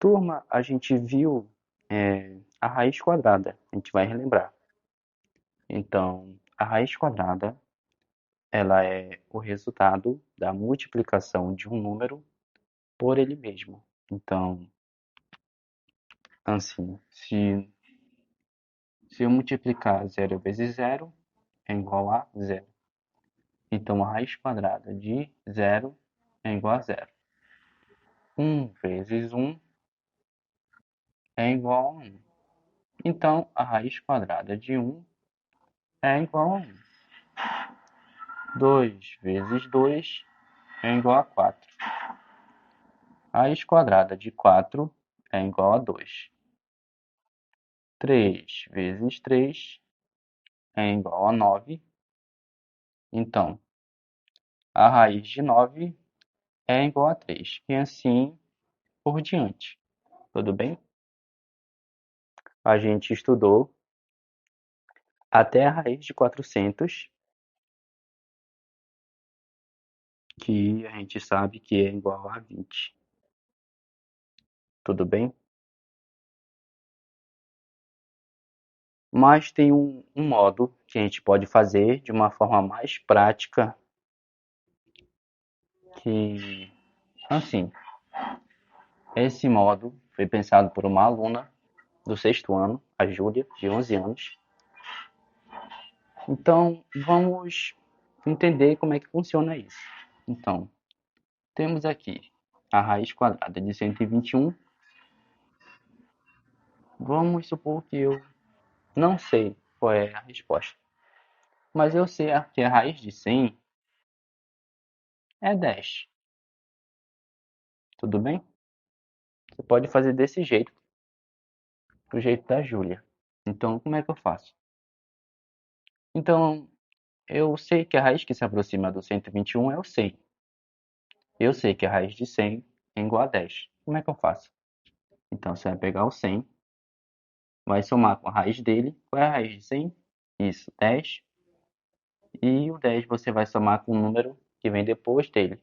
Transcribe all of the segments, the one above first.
Turma, a gente viu a raiz quadrada. A gente vai relembrar. Então, a raiz quadrada, ela é o resultado da multiplicação de um número por ele mesmo. Então, assim, se eu multiplicar 0 vezes 0, é igual a 0. Então, a raiz quadrada de 0 é igual a 0. 1 vezes 1 é igual a 1. Então, a raiz quadrada de 1 é igual a 1. 2 vezes 2 é igual a 4. A raiz quadrada de 4 é igual a 2. 3 vezes 3 é igual a 9. Então, a raiz de 9 é igual a 3. E assim por diante. Tudo bem? A gente estudou até a raiz de 400, que a gente sabe que é igual a 20. Tudo bem? Mas tem um modo que a gente pode fazer de uma forma mais prática, que, assim, esse modo foi pensado por uma aluna do sexto ano, a Júlia, de 11 anos. Então, vamos entender como é que funciona isso. Então, temos aqui a raiz quadrada de 121. Vamos supor que eu não sei qual é a resposta, mas eu sei que a raiz de 100 é 10. Tudo bem? Você pode fazer desse jeito, do jeito da Júlia. Então, como é que eu faço? Então, eu sei que a raiz que se aproxima do 121 é o 100. Eu sei que a raiz de 100 é igual a 10. Como é que eu faço? Então, você vai pegar o 100, vai somar com a raiz dele. Qual é a raiz de 100? Isso, 10. E o 10 você vai somar com o número que vem depois dele.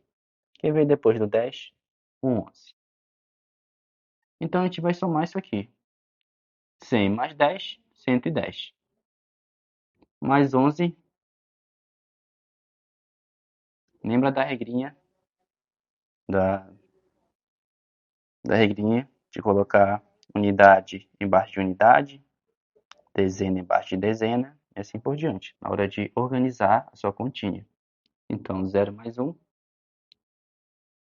Quem vem depois do 10? O 11. Então, a gente vai somar isso aqui. 100 mais 10, 110. Mais 11, lembra da regrinha? Da, da regrinha de colocar unidade embaixo de unidade, dezena embaixo de dezena, e assim por diante, na hora de organizar a sua continha. Então, 0 mais 1,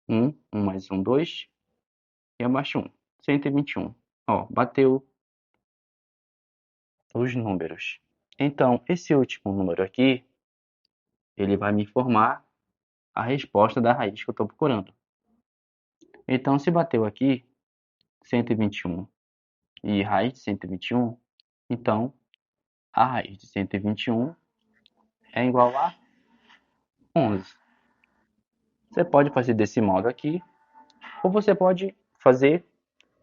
1, 1 mais 1, 2, e abaixo 1, 121. Ó, bateu os números. Então, esse último número aqui, ele vai me informar a resposta da raiz que eu estou procurando. Então, se bateu aqui 121 e raiz de 121, então a raiz de 121 é igual a 11. Você pode fazer desse modo aqui, ou você pode fazer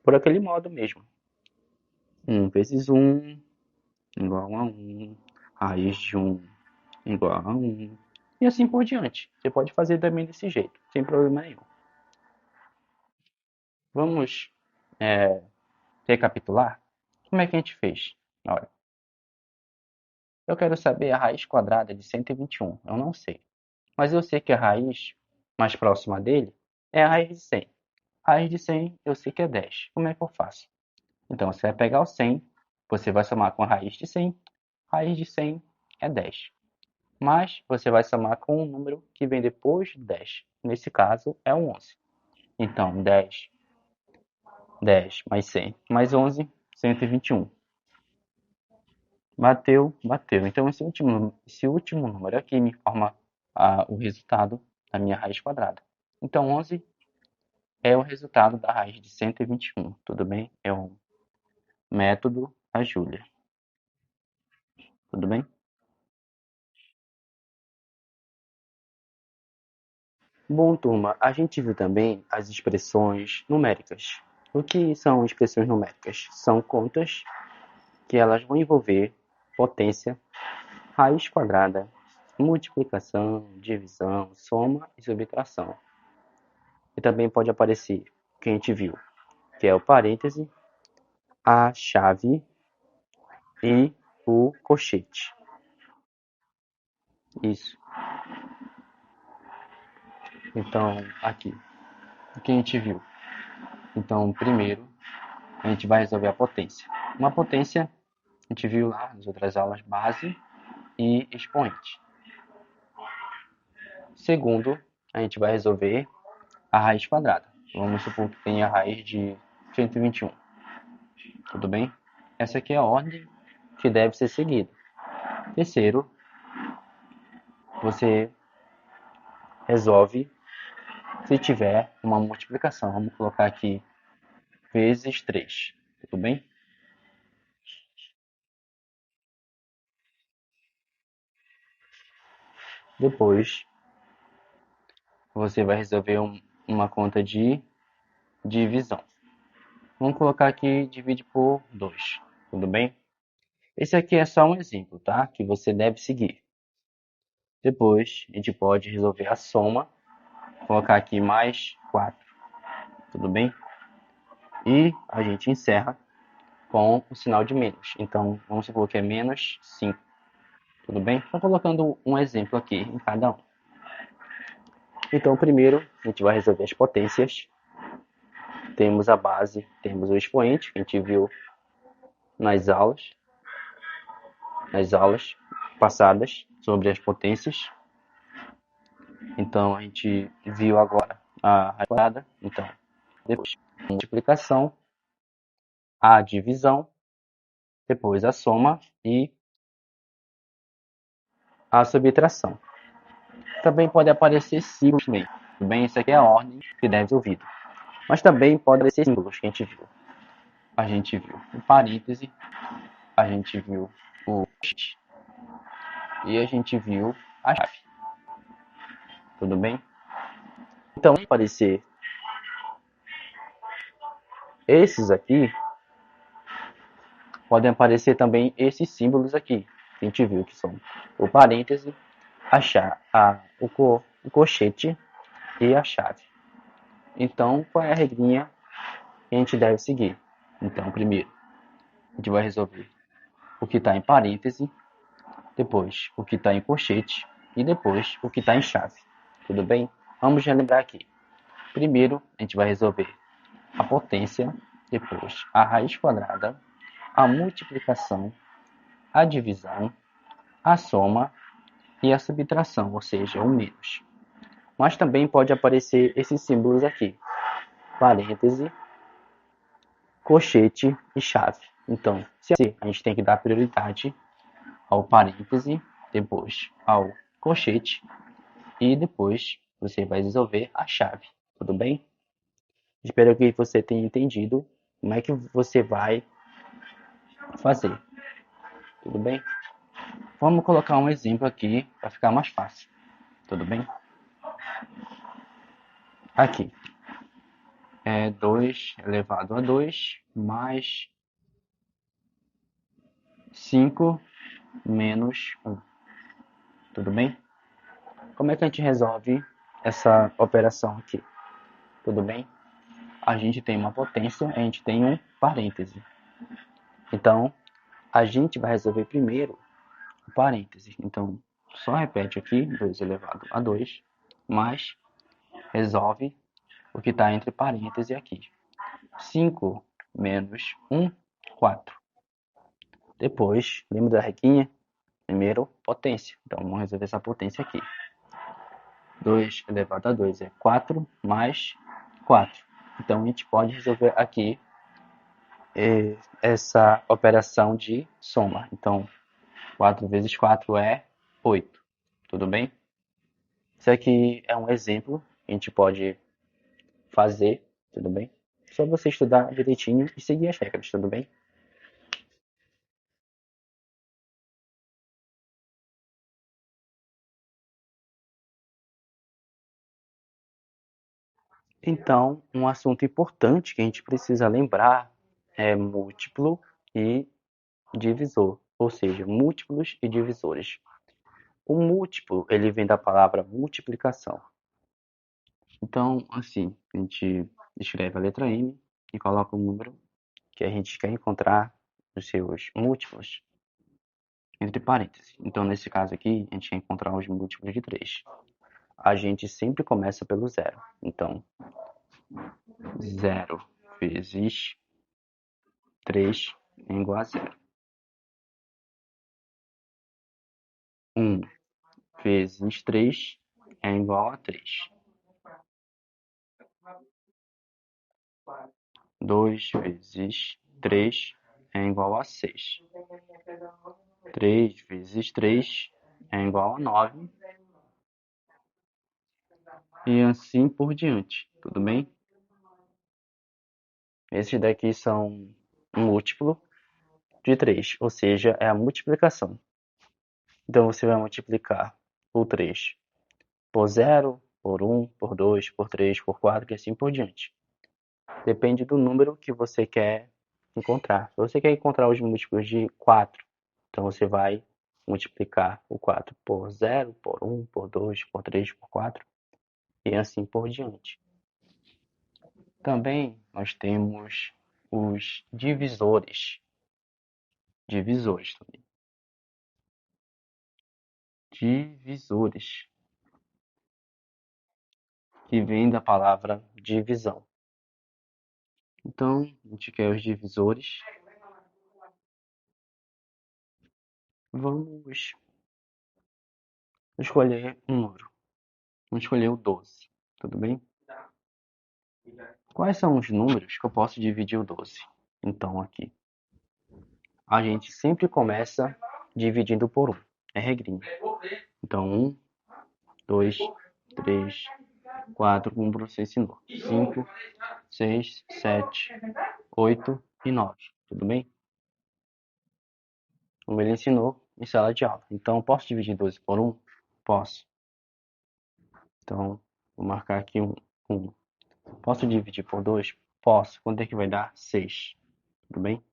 por aquele modo mesmo. 1 vezes 1 igual a 1, raiz de 1 igual a 1, e assim por diante. Você pode fazer também desse jeito, sem problema nenhum. Vamos recapitular? Como é que a gente fez? Olha, eu quero saber a raiz quadrada de 121. Eu não sei. Mas eu sei que a raiz mais próxima dele é a raiz de 100. A raiz de 100 eu sei que é 10. Como é que eu faço? Então, você vai pegar o 100, você vai somar com a raiz de 100. Raiz de 100 é 10. Mas você vai somar com o número que vem depois de 10. Nesse caso, é o 11. Então, 10 mais 100 mais 11, 121. Bateu, bateu. Então, esse último número aqui me forma o resultado da minha raiz quadrada. Então, 11 é o resultado da raiz de 121. Tudo bem? É o método da Júlia. Tudo bem? Bom, turma, a gente viu também as expressões numéricas. O que são expressões numéricas? São contas que elas vão envolver potência, raiz quadrada, multiplicação, divisão, soma e subtração. E também pode aparecer, que a gente viu, que é o parêntese, a chave e o colchete. Isso. Então, aqui, o que a gente viu? Então, primeiro, a gente vai resolver a potência. Uma potência, a gente viu lá nas outras aulas, base e expoente. Segundo, a gente vai resolver a raiz quadrada. Vamos supor que tenha a raiz de 121. Tudo bem? Essa aqui é a ordem que deve ser seguida. Terceiro, você resolve se tiver uma multiplicação. Vamos colocar aqui vezes 3. Tudo bem? Depois, você vai resolver uma conta de divisão. Vamos colocar aqui divide por 2. Tudo bem? Esse aqui é só um exemplo, tá? Que você deve seguir. Depois, a gente pode resolver a soma. Colocar aqui mais 4. Tudo bem? E a gente encerra com o sinal de menos. Então, vamos supor que é menos 5. Tudo bem? Estou colocando um exemplo aqui em cada um. Então, primeiro, a gente vai resolver as potências. Temos a base, temos o expoente, que a gente viu nas aulas passadas sobre as potências. Então, a gente viu agora a raiz quadrada. Então, depois a multiplicação, a divisão, depois a soma e a subtração. Também pode aparecer símbolos também. Bem, isso aqui é a ordem que deve ser ouvida. Mas também pode aparecer símbolos que a gente viu. A gente viu o parêntese, a gente viu o e a gente viu a chave. Tudo bem? Então, pode aparecer esses aqui, podem aparecer também esses símbolos aqui. Que a gente viu que são o parêntese, o colchete e a chave. Então, qual é a regrinha que a gente deve seguir? Então, primeiro, a gente vai resolver o que está em parêntese, depois o que está em colchete e depois o que está em chave. Tudo bem? Vamos relembrar aqui. Primeiro, a gente vai resolver a potência, depois a raiz quadrada, a multiplicação, a divisão, a soma e a subtração, ou seja, o menos. Mas também pode aparecer esses símbolos aqui, parêntese, colchete e chave. Então, se a gente tem que dar prioridade ao parêntese, depois ao colchete e depois você vai resolver a chave. Tudo bem? Espero que você tenha entendido como é que você vai fazer. Tudo bem? Vamos colocar um exemplo aqui para ficar mais fácil. Tudo bem? Aqui é 2 elevado a 2 mais 5 menos 1. Tudo bem? Como é que a gente resolve essa operação aqui? Tudo bem? A gente tem uma potência, a gente tem um parêntese. Então, a gente vai resolver primeiro o parêntese. Então, só repete aqui, 2 elevado a 2, mais resolve o que está entre parênteses aqui. 5 menos 1, 4. Depois, lembra da reguinha? Primeiro, potência. Então, vamos resolver essa potência aqui. 2 elevado a 2 é 4 mais 4. Então, a gente pode resolver aqui essa operação de soma. Então, 4 vezes 4 é 8. Tudo bem? Isso aqui é um exemplo que a gente pode fazer, tudo bem? Só você estudar direitinho e seguir as regras, tudo bem? Então, um assunto importante que a gente precisa lembrar é múltiplo e divisor, ou seja, múltiplos e divisores. O múltiplo, ele vem da palavra multiplicação. Então, assim, a gente escreve a letra M, e coloca o número que a gente quer encontrar os seus múltiplos entre parênteses. Então, nesse caso aqui, a gente quer encontrar os múltiplos de 3. A gente sempre começa pelo zero. Então, 0 vezes 3 é igual a 0. 1 vezes 3 é igual a 3. 2 vezes 3 é igual a 6. 3 vezes 3 é igual a 9. E assim por diante, tudo bem? Esses daqui são um múltiplo de 3, ou seja, é a multiplicação. Então você vai multiplicar por 3 por 0, por 1, por 2, por 3, por 4 e assim por diante. Depende do número que você quer encontrar. Se você quer encontrar os múltiplos de 4, então você vai multiplicar o 4 por 0, por 1, por 2, por 3, por 4 e assim por diante. Também nós temos os divisores. Divisores também. Divisores, que vem da palavra divisão. Então, a gente quer os divisores. Vamos escolher um número. Vamos escolher o 12, tudo bem? Quais são os números que eu posso dividir o 12? Então, aqui, a gente sempre começa dividindo por 1. É regrinha. Então, 1, 2, 3, 4, como você ensinou. 5, 6, 7, 8 e 9. Tudo bem? Como ele ensinou em sala de aula. Então, posso dividir 12 por 1? Posso. Então, vou marcar aqui um 1. Posso dividir por 2? Posso. Quanto é que vai dar? 6. Tudo bem?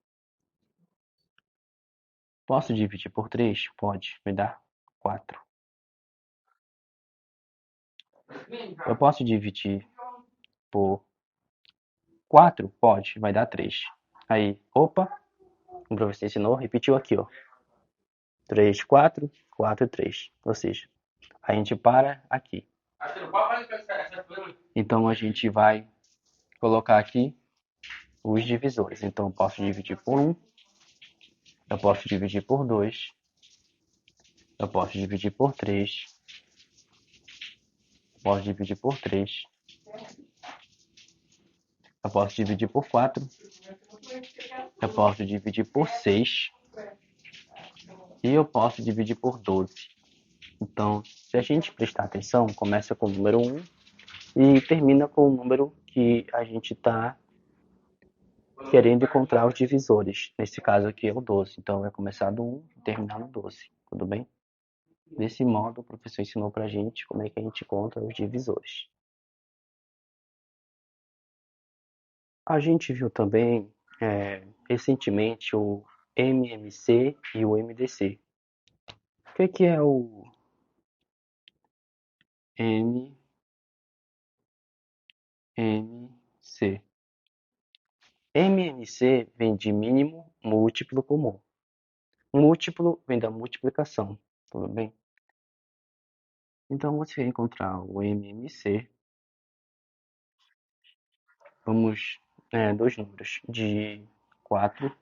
Posso dividir por 3? Pode. Vai dar 4. Eu posso dividir por 4? Pode. Vai dar 3. Aí, opa, o professor ensinou, repetiu aqui, ó. 3, 4, 4, 3. Ou seja, a gente para aqui. Então, a gente vai colocar aqui os divisores. Então, eu posso dividir por 1, eu posso dividir por 2, eu posso dividir por 3, eu posso dividir por 3, eu posso dividir por 4, eu posso dividir por 6 e eu posso dividir por 12. Então, se a gente prestar atenção, começa com o número 1 e termina com o número que a gente está querendo encontrar os divisores. Nesse caso aqui é o 12. Então, vai começar do 1 e terminar no 12. Tudo bem? Desse modo, o professor ensinou pra gente como é que a gente encontra os divisores. A gente viu também recentemente o MMC e o MDC. O que é o MMC? MMC vem de mínimo múltiplo comum. Múltiplo vem da multiplicação, tudo bem? Então, você vai encontrar o MMC. Vamos, dois números, de 4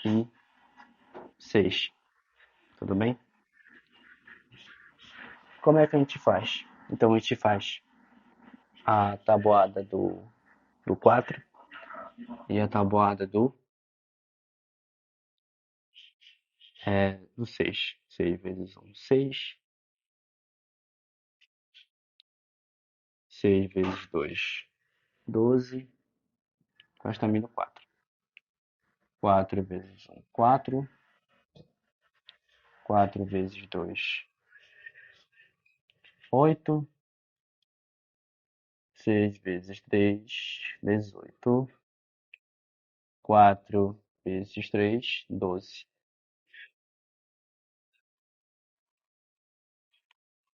e 6, tudo bem? Como é que a gente faz? Então, a gente faz a tabuada do 4 e a tabuada do 6. 6 vezes 1, 6. 6 vezes 2, 12. Faz também no 4. 4 vezes 1, 4. 4 vezes 2, 8. 6 vezes 3, 18. 4 vezes 3, 12.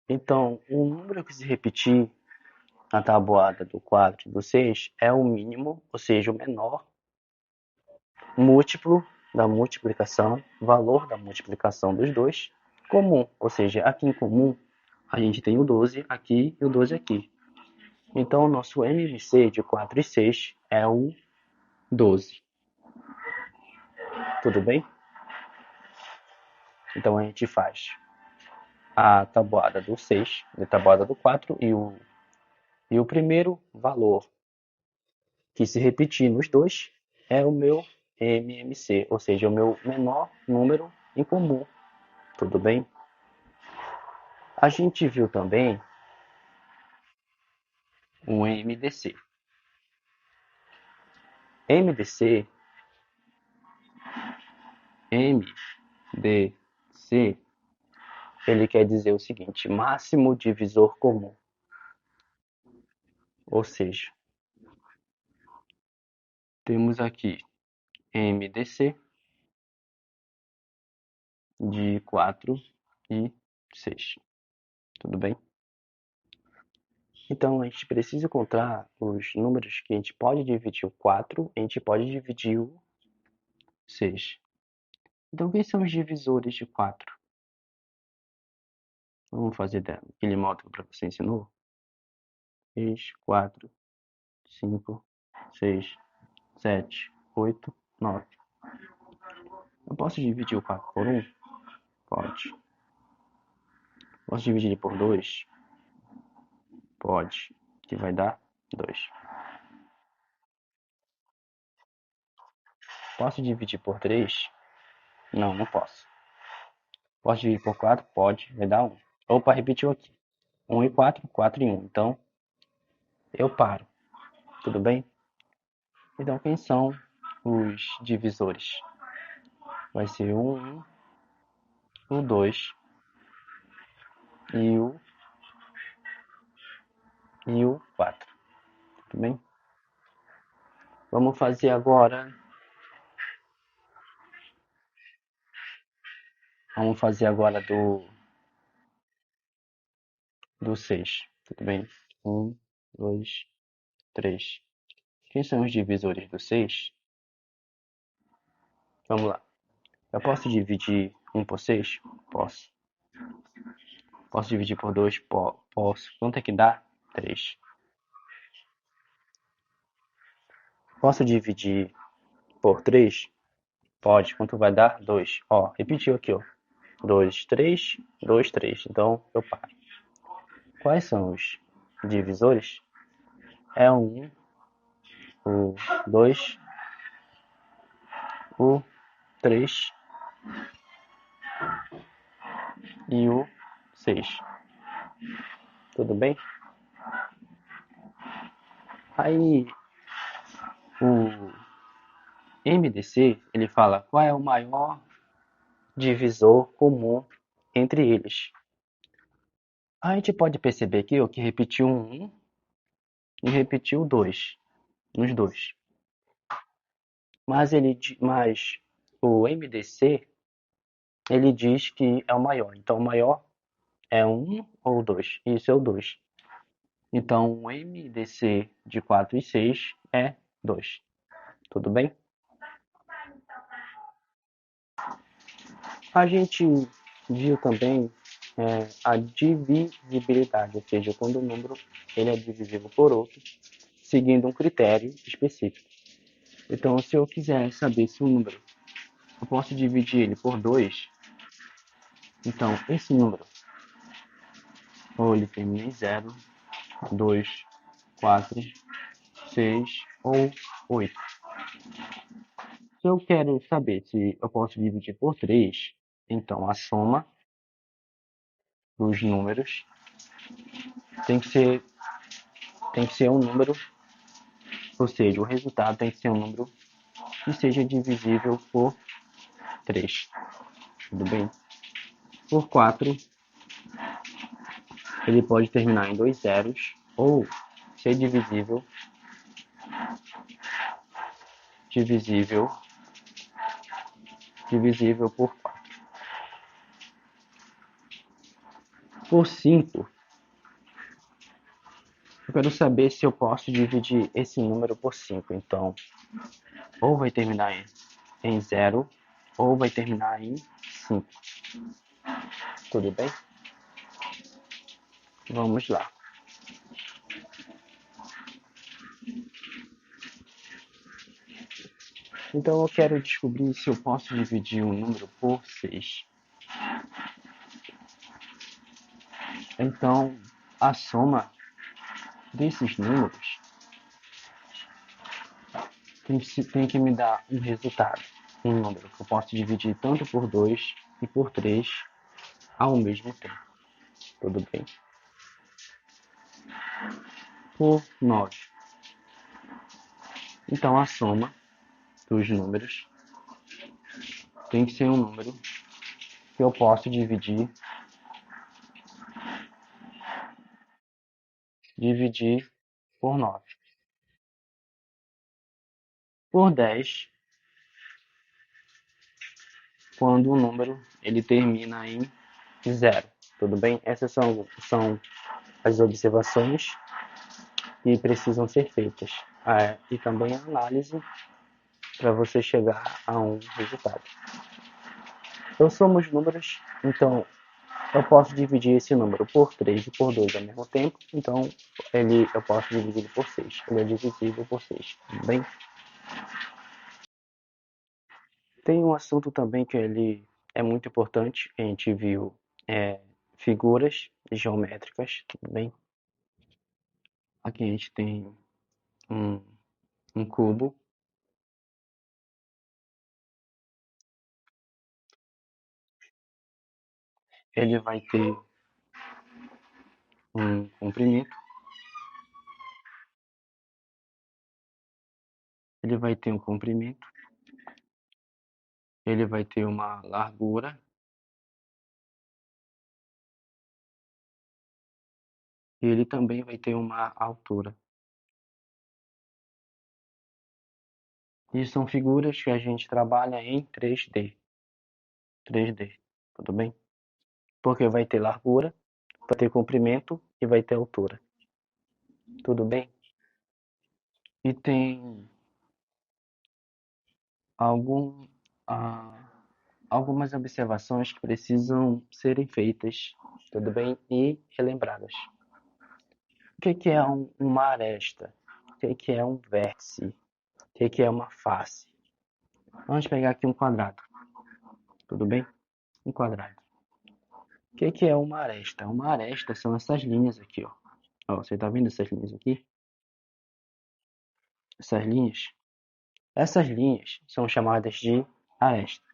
Então, o número que se repetir a tabuada do 4 e do 6 é o mínimo, ou seja, o menor múltiplo da multiplicação, valor da multiplicação dos dois, comum, ou seja, aqui em comum a gente tem o 12 aqui e o 12 aqui. Então o nosso MMC de 4 e 6 é o 12. Tudo bem? Então a gente faz a tabuada do 6, a tabuada do 4 e o primeiro valor que se repetir nos dois é o meu MMC, ou seja, o meu menor número em comum. Tudo bem? A gente viu também o MDC. MDC, MDC, ele quer dizer o seguinte: máximo divisor comum. Ou seja, temos aqui MDC de 4 e 6. Tudo bem? Então, a gente precisa encontrar os números que a gente pode dividir o 4 e a gente pode dividir o 6. Então, quem são os divisores de 4? Vamos fazer daquele modo que você ensinou? 3, 4, 5, 6, 7, 8, 9. Eu posso dividir o 4 por 1? Pode. Posso dividir ele por 2? Pode. Que vai dar 2. Posso dividir por 3? Não, não posso. Posso dividir por 4? Pode. Vai dar 1. Opa, repetiu aqui. 1 e 4, 4 e 1. Então, eu paro. Tudo bem? Então, quem são os divisores? Vai ser o 1, o 2 e o 4. Tudo bem? Vamos fazer agora. Vamos fazer agora do 6. Tudo bem? 1, 2, 3. Quem são os divisores do 6? Vamos lá. Eu posso dividir 1 por 6? Posso. Posso dividir por 2? Posso. Quanto é que dá? 3. Posso dividir por 3? Pode. Quanto vai dar? 2. Ó, repetiu aqui, ó. 2, 3, 2, 3. Então, eu paro. Quais são os divisores? É o 1, o 2, o 3 e o 6. Tudo bem? Aí, o MDC, ele fala qual é o maior divisor comum entre eles. A gente pode perceber aqui ó, que repetiu um 1 e repetiu 2 nos dois. Mas o MDC ele diz que é o maior. Então o maior é 1 ou 2. Isso é o 2. Então o MDC de 4 e 6 é 2. Tudo bem? A gente viu também a divisibilidade, ou seja, quando o número ele é divisível por outro, seguindo um critério específico. Então, se eu quiser saber se o número eu posso dividir ele por 2, então esse número, ou ele termina em 0, 2, 4, 6 ou 8. Se eu quero saber se eu posso dividir por 3, então a soma dos números tem que ser um número, ou seja, o resultado tem que ser um número que seja divisível por 3. Tudo bem? Por 4, ele pode terminar em 2 zeros ou ser divisível por 4. Por 5, Eu quero saber se eu posso dividir esse número por 5. Então, ou vai terminar em 0, ou vai terminar em 5. Tudo bem? Vamos lá. Então, eu quero descobrir se eu posso dividir um número por 6. Então, a soma desses números tem que me dar um resultado, um número que eu posso dividir tanto por 2 e por 3 ao mesmo tempo. Tudo bem? Por 9. Então, a soma dos números tem que ser um número que eu posso dividir por 9. Por 10, quando o número ele termina em 0. Tudo bem? Essas são as observações que precisam ser feitas. E também a análise para você chegar a um resultado. Eu somo os números, então eu posso dividir esse número por 3 e por 2 ao mesmo tempo, então eu posso dividir por 6. Ele é divisível por 6, tudo bem? Tem um assunto também que ele é muito importante, a gente viu figuras geométricas, tudo bem? Aqui a gente tem um, um cubo, ele vai ter um comprimento, ele vai ter um comprimento, ele vai ter uma largura, e ele também vai ter uma altura. E são figuras que a gente trabalha em 3D. 3D, tudo bem? Porque vai ter largura, vai ter comprimento e vai ter altura. Tudo bem? E tem algum, ah, algumas observações que precisam serem feitas, tudo bem? E relembradas. O que é uma aresta? O que é um vértice? O que é uma face? Vamos pegar aqui um quadrado, tudo bem? Um quadrado. O que é uma aresta? Uma aresta são essas linhas aqui, ó. Ó, você tá vendo essas linhas aqui? Essas linhas? Essas linhas são chamadas de aresta.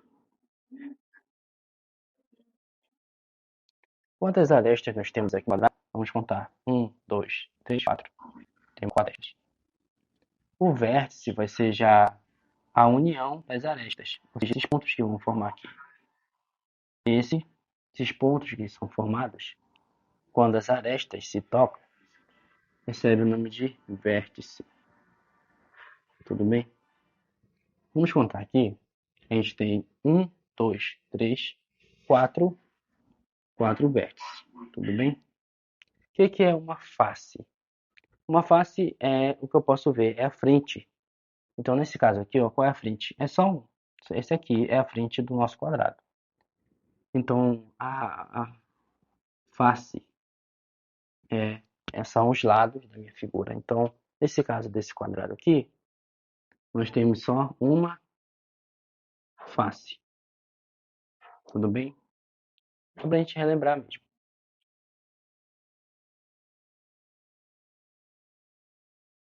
Quantas arestas nós temos aqui no quadrado? Vamos contar. 1, 2, 3, 4. Tem 4 arestas. O vértice vai ser já a união das arestas. Ou seja, esses pontos que vão formar aqui. Esses pontos que são formados, quando as arestas se tocam, recebe o nome de vértice. Tudo bem? Vamos contar aqui. A gente tem 1, 2, 3, 4 vértices. Tudo bem? O que é uma face? Uma face é o que eu posso ver, é a frente. Então, nesse caso aqui, ó, qual é a frente? É só um. Esse aqui é a frente do nosso quadrado. Então, a face são os lados da minha figura. Então, nesse caso desse quadrado aqui, nós temos só uma face. Tudo bem? Só pra gente relembrar mesmo.